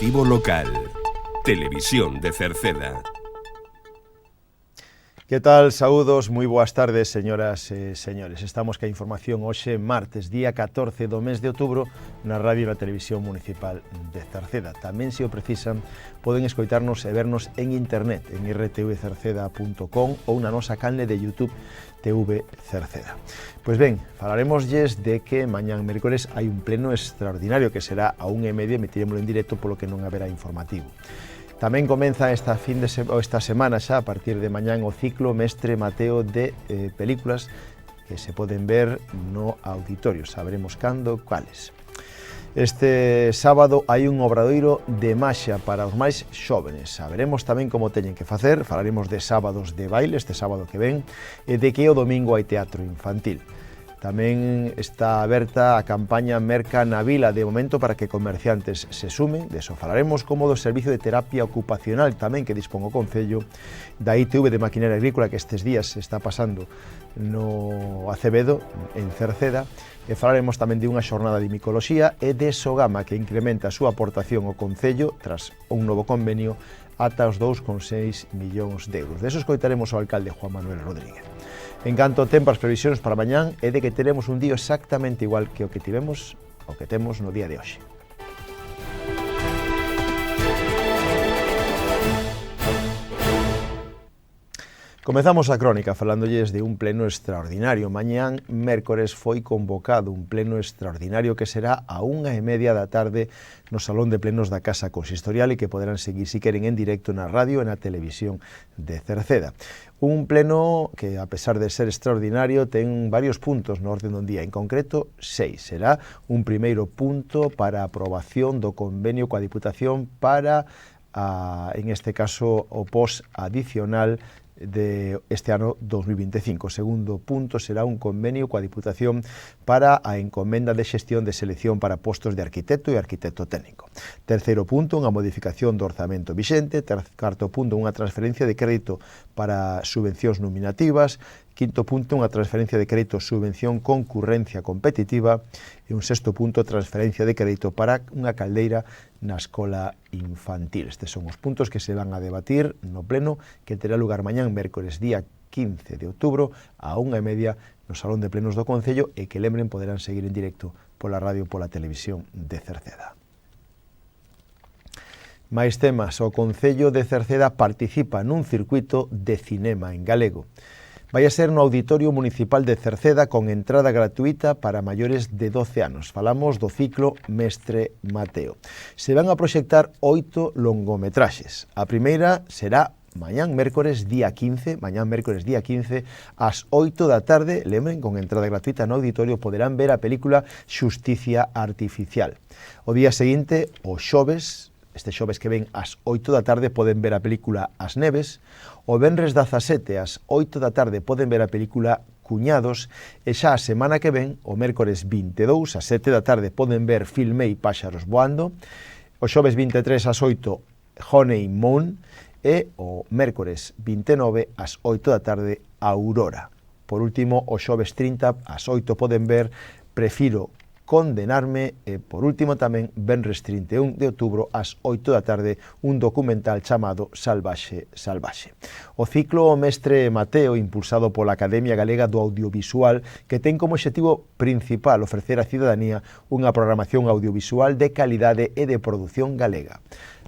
Informativo local. Televisión de Cerceda. Que tal? Saúdos, moi boas tardes, señoras e señores. Estamos ca información hoxe, martes, día 14 do mes de outubro, na radio e na televisión municipal de Cerceda. Tamén, se o precisan, poden escoitarnos e vernos en internet, en rtvcerceda.com ou na nosa canle de YouTube TV Cerceda. Pois ben, falaremoslles de que mañán mércores hai un pleno extraordinario que será a 1:30, emitiremoslo en directo, polo que non haberá informativo. Tamén comeza esta semana xa, a partir de mañán, o ciclo Mestre Mateo de películas que se poden ver no auditorio. Saberemos cando, cuáles. Este sábado hai un obradoiro de maxia para os máis xóvenes. Saberemos tamén como teñen que facer, falaremos de sábados de baile, este sábado que ven, e de que o domingo hai teatro infantil. Tamén está aberta a campaña Merca na Vila, de momento, para que comerciantes se sumen. De eso falaremos, como do servicio de terapia ocupacional tamén que dispón o Concello, da ITV de Maquinaria Agrícola, que estes días se está pasando no Acevedo, en Cerceda, e falaremos tamén de unha xornada de micoloxía e de Sogama, que incrementa a súa aportación ao Concello tras un novo convenio ata os 2,6 millóns de euros. De eso escoitaremos ao alcalde Juan Manuel Rodríguez. En canto ao tempo, as previsións para mañán é de que teremos un día exactamente igual que o que temos no día de hoxe. Comezamos a crónica falándolles de un pleno extraordinario. Mañán, mércores, foi convocado un pleno extraordinario que será a 1:30 da tarde no Salón de Plenos da Casa Consistorial e que poderán seguir, si queren, en directo na radio e na televisión de Cerceda. Un pleno que, a pesar de ser extraordinario, ten varios puntos no orden do día, en concreto 6. Será un primeiro punto para a aprobación do convenio coa Diputación para, en este caso, o POS adicional de este ano 2025. O segundo punto será un convenio coa Diputación para a encomenda de xestión de selección para postos de arquitecto e arquitecto técnico. Terceiro punto, unha modificación do orzamento vixente. Cuarto punto, unha transferencia de crédito para subvencións nominativas. Quinto punto, unha transferencia de crédito subvención concurrencia competitiva. E un sexto punto, transferencia de crédito para unha caldeira na escola infantil. Estes son os puntos que se van a debatir no pleno, que terá lugar mañán, mércores, día 15 de outubro, a 1:30 no Salón de Plenos do Concello, e que, lembren, poderán seguir en directo pola radio e pola televisión de Cerceda. Mais temas, o Concello de Cerceda participa nun circuito de cinema en galego. Vai a ser no Auditorio Municipal de Cerceda con entrada gratuita para maiores de 12 anos. Falamos do ciclo Mestre Mateo. Se van a proxectar 8 longometraxes. A primeira será mañán mércores día 15, ás 8 da tarde, lembren, con entrada gratuita no auditorio, poderán ver a película Xusticia Artificial. O día seguinte, o xoves, este xoves que ven ás 8 da tarde, poden ver a película As Neves. O venres 17 ás 8 da tarde poden ver a película Cuñados, e xa a semana que ven, o mércores 22 ás 7 da tarde, poden ver Filmei Páxaros Voando. O xoves 23 ás 8, Honey Moon, e o mércores 29 ás 8 da tarde, Aurora. Por último, o xoves 30 ás 8 poden ver Prefiro Condenarme, e por último tamén venres 31 de outubro ás 8 da tarde, un documental chamado Salvaxe, Salvaxe. O ciclo Mestre Mateo, impulsado pola Academia Galega do Audiovisual, que ten como objetivo principal ofrecer á cidadanía unha programación audiovisual de calidade e de produción galega.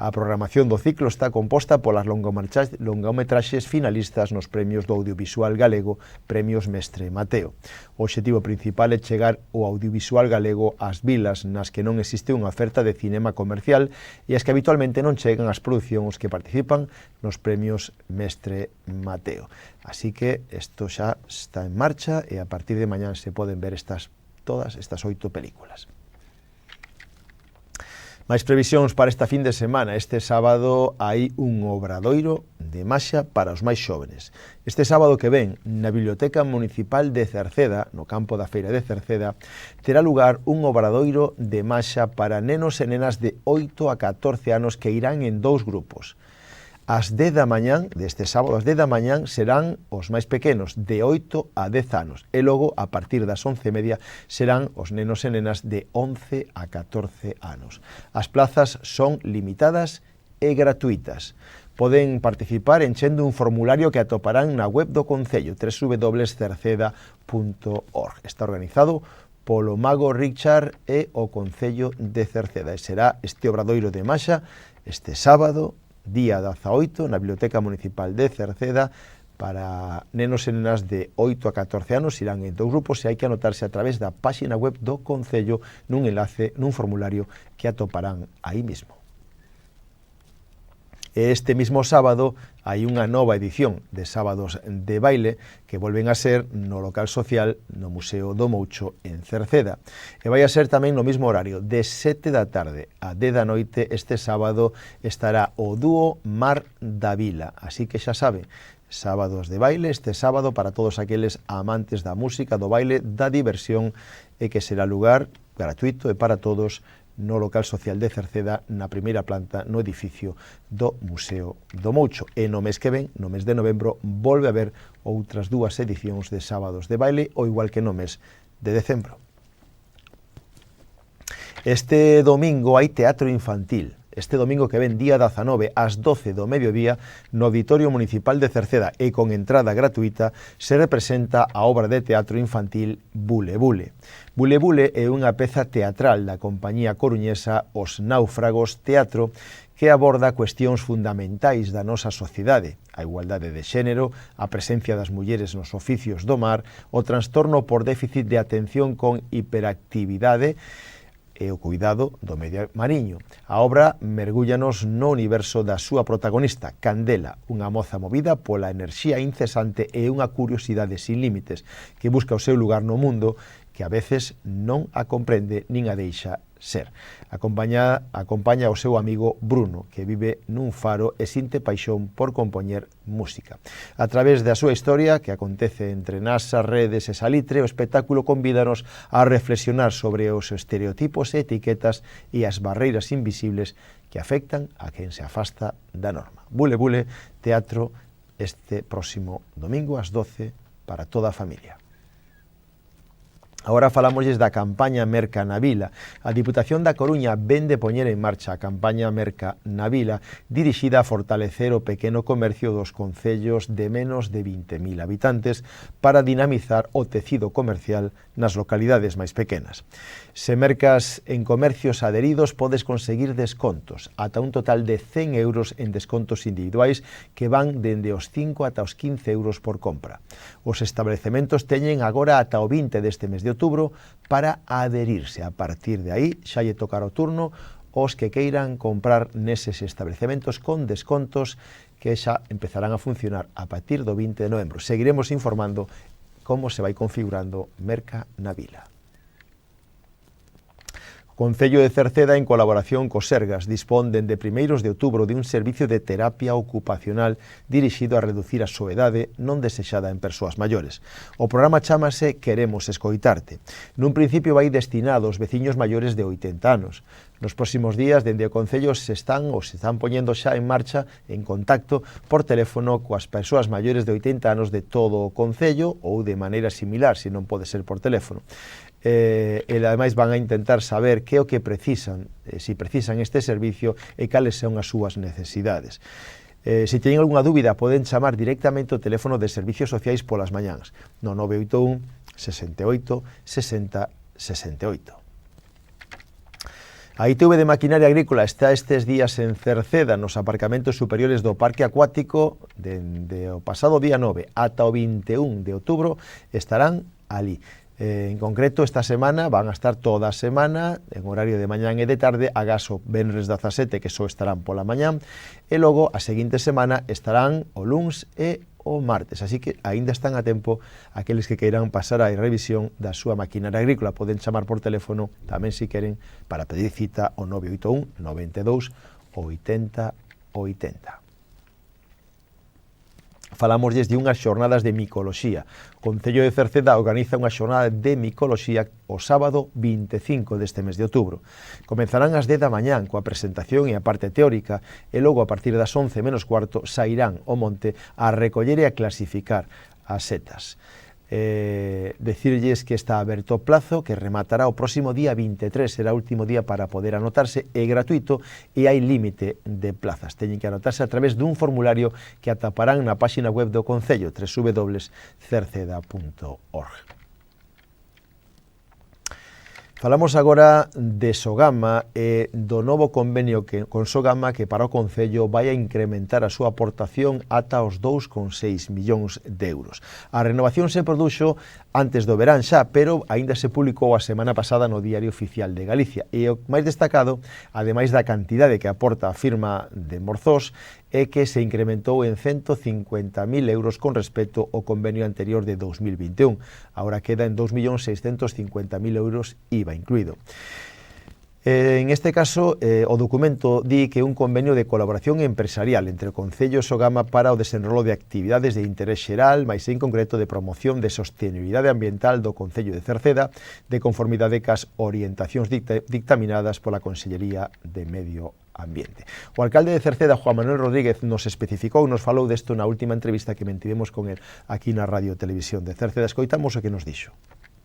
A programación do ciclo está composta polas longometraxes finalistas nos premios do audiovisual galego, Premios Mestre Mateo. O obxectivo principal é chegar o audiovisual galego ás vilas nas que non existe unha oferta de cinema comercial e as que habitualmente non chegan ás producións que participan nos Premios Mestre Mateo. Así que isto xa está en marcha e a partir de mañán se poden ver todas estas 8 películas. Máis previsións para esta fin de semana. Este sábado hai un obradoiro de maxia para os máis xóvenes. Este sábado que ven, na Biblioteca Municipal de Cerceda, no campo da Feira de Cerceda, terá lugar un obradoiro de maxia para nenos e nenas de 8 a 14 anos que irán en 2 grupos. As 10 da mañán, deste sábado, as 10 da mañán serán os máis pequenos, de 8 a 10 anos. E logo, a partir das 11:30, serán os nenos e nenas de 11 a 14 anos. As plazas son limitadas e gratuitas. Poden participar enchendo un formulario que atoparán na web do Concello, www.cerceda.org. Está organizado polo Mago Richard e o Concello de Cerceda. E será este obradoiro de Maxa este sábado, día 18, na Biblioteca Municipal de Cerceda, para nenos e nenas de 8 a 14 anos. Irán en 2 grupos e hai que anotarse a través da páxina web do Concello nun enlace, nun formulario que atoparán aí mismo. Este mismo sábado hai unha nova edición de Sábados de Baile que volven a ser no local social no Museo do Moucho en Cerceda. E vai a ser tamén no mesmo horario, de 7 da tarde a 10 da noite. Este sábado estará o dúo Mar da Vila, así que xa sabe, Sábados de Baile este sábado para todos aqueles amantes da música, do baile, da diversión, e que será lugar gratuito e para todos no local social de Cerceda, na primeira planta, no edificio do Museo do Moucho. E no mes que ven, no mes de novembro, volve a haber outras 2 edicións de Sábados de Baile, ou igual que no mes de decembro. Este domingo hai teatro infantil. Este domingo que ven, día 19, ás 12 do mediodía, no Auditorio Municipal de Cerceda e con entrada gratuita, se representa a obra de teatro infantil Bule Bule. Bule Bule é unha peza teatral da compañía coruñesa Os Náufragos Teatro, que aborda cuestións fundamentais da nosa sociedade, a igualdade de xénero, a presencia das mulleres nos oficios do mar, o trastorno por déficit de atención con hiperactividade e o cuidado do medio mariño. A obra mergúllanos no universo da súa protagonista, Candela, unha moza movida pola enerxía incesante e unha curiosidade sin límites, que busca o seu lugar no mundo, que a veces non a comprende nin a deixa ser. Acompaña ao seu amigo Bruno, que vive nun faro e sinte paixón por compoñer música. A través da súa historia, que acontece entre Nasa, Redes e Salitre, o espectáculo convídanos a reflexionar sobre os estereotipos e etiquetas e as barreiras invisibles que afectan a quen se afasta da norma. Bule Bule, teatro este próximo domingo ás 12 para toda a familia. Agora falámosles da campaña Merca na Vila. A Diputación da Coruña ven de poñer en marcha a campaña Merca na Vila, dirixida a fortalecer o pequeno comercio dos concellos de menos de 20.000 habitantes para dinamizar o tecido comercial nas localidades máis pequenas. Se mercas en comercios adheridos, podes conseguir descontos, ata un total de 100 euros en descontos individuais que van dende os 5 ata os 15 euros por compra. Os establecementos teñen agora ata o 20 deste mes de outubro para adherirse. A partir de aí xa lle tocará o turno os que queiran comprar neses establecementos con descontos que xa empezarán a funcionar a partir do 20 de novembro. Seguiremos informando como se vai configurando Merca na Vila. O Concello de Cerceda, en colaboración co Sergas, dispón dende primeiros de outubro de un servicio de terapia ocupacional dirixido a reducir a soedade non desexada en persoas maiores. O programa chámase Queremos escoitarte. Nun principio vai destinado aos veciños maiores de 80 anos. Nos próximos días, dende o Concello se están poñendo xa en marcha, en contacto, por teléfono coas persoas maiores de 80 anos de todo o Concello ou de maneira similar, se non pode ser por teléfono. E ademais van a intentar saber que é o que precisan, se precisan este servicio e cales son as súas necesidades. Se teñen algunha dúbida, poden chamar directamente o teléfono de Servicios Sociais polas mañáns, no 981 68 60 68. A ITV de Maquinaria Agrícola está estes días en Cerceda, nos aparcamentos superiores do Parque Acuático. Dende o pasado día 9 ata o 21 de outubro estarán ali. En concreto, esta semana van a estar toda a semana en horario de mañán e de tarde, agás o venres 17, que só estarán pola mañán, e logo a seguinte semana estarán o luns e o martes, así que aínda están a tempo aqueles que queiran pasar a revisión da súa maquinaria agrícola. Poden chamar por teléfono tamén se queren para pedir cita ao 981 92 80 80. Falámosles de unhas xornadas de micoloxía. O Concello de Cerceda organiza unha xornada de micoloxía o sábado 25 deste mes de outubro. Comenzarán ás 10 da mañán coa presentación e a parte teórica e logo a partir das 11 menos cuarto sairán ao monte a recoller e a clasificar as setas. Decirlles que está aberto o plazo, que rematará o próximo día 23, será o último día para poder anotarse, é gratuito e hai límite de plazas. Teñen que anotarse a través dun formulario que ataparán na páxina web do Concello, www.cerceda.org. Falamos agora de Sogama e do novo convenio con Sogama que para o Concello vai a incrementar a súa aportación ata os 2,6 millóns de euros. A renovación se produxo antes do verán xa, pero aínda se publicou a semana pasada no Diario Oficial de Galicia. E o máis destacado, ademais da cantidade que aporta a firma de Morzós, é que se incrementou en 150.000 euros con respecto ao convenio anterior de 2021. Agora queda en 2.650.000 euros IVA incluído. En este caso, o documento di que é un convenio de colaboración empresarial entre o Concello e Sogama para o desenrolo de actividades de interés xeral, máis en concreto de promoción de sostenibilidade ambiental do Concello de Cerceda, de conformidade cas orientacións dictaminadas pola Consellería de Medio Ambiente. O alcalde de Cerceda, Juan Manuel Rodríguez, nos especificou, nos falou desto na última entrevista que mantivemos con el aquí na Radio Televisión de Cerceda. Escoitamos o que nos dixo.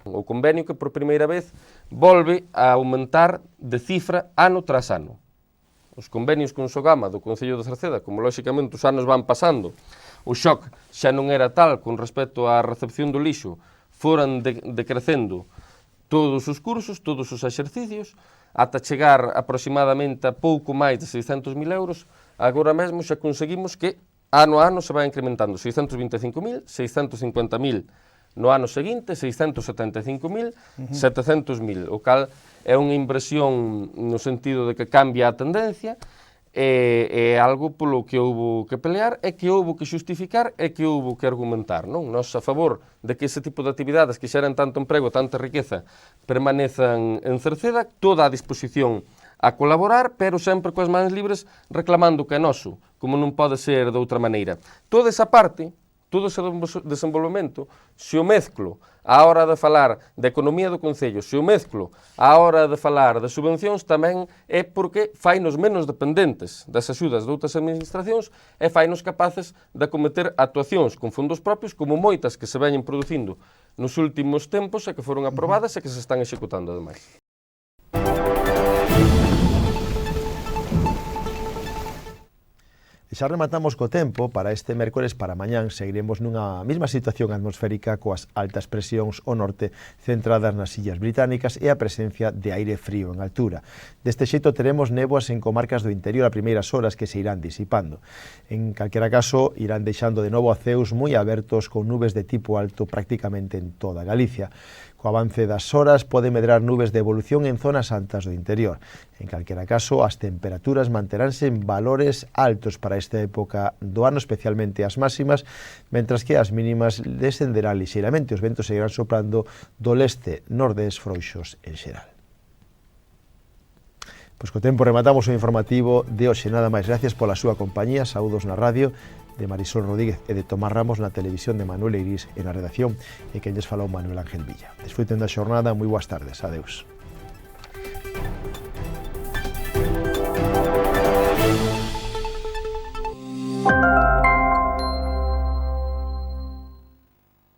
O convenio que por primeira vez volve a aumentar de cifra ano tras ano. Os convenios con Sogama do Concello de Cerceda, como lóxicamente os anos van pasando, o shock xa non era tal con respecto á recepción do lixo, foran decrecendo todos os cursos, todos os exercicios, ata chegar aproximadamente a pouco máis de 600.000 euros, agora mesmo xa conseguimos que ano a ano se vai incrementando 625.000, 650.000 no ano seguinte, 675.000, 700.000, o cal é unha inversión no sentido de que cambia a tendencia, é algo polo que houbo que pelear, é que houbo que xustificar, é que houbo que argumentar, non? Nós a favor de que ese tipo de actividades que xeran tanto emprego, tanta riqueza, permanezan en Cerceda, toda a disposición a colaborar, pero sempre coas mans libres reclamando que é noso, como non pode ser de outra maneira. Toda esa parte, todo ese desenvolvemento, se o mezclo á hora de falar da economía do Concello, se o mezclo á hora de falar de subvencións, tamén é porque fainos menos dependentes das axudas de outras administracións e fainos capaces de acometer actuacións con fondos propios, como moitas que se veñen producindo nos últimos tempos e que foron aprobadas e que se están executando ademais. Xa rematamos co tempo. Para este mércores para mañán seguiremos nunha mesma situación atmosférica coas altas presións ao norte centradas nas illas británicas e a presencia de aire frío en altura. Deste xeito teremos néboas en comarcas do interior a primeiras horas que se irán disipando. En calquera caso, irán deixando de novo a ceus moi abertos con nubes de tipo alto prácticamente en toda Galicia. Co avance das horas pode medrar nubes de evolución en zonas altas do interior. En calquera caso, as temperaturas manteránse en valores altos para esta época do ano, especialmente as máximas, mentras que as mínimas descenderán lixeiramente. Os ventos seguirán soprando do leste nordés frouxos en xeral. Pois co tempo rematamos o informativo de hoxe. Nada máis, gracias pola súa compañía. Saúdos na radio de Marisol Rodríguez e de Tomás Ramos na televisión de Manuel Eirís e na redacción, e que lles falou Manuel Ángel Villa. Desfruten da xornada, moi boas tardes, adeus.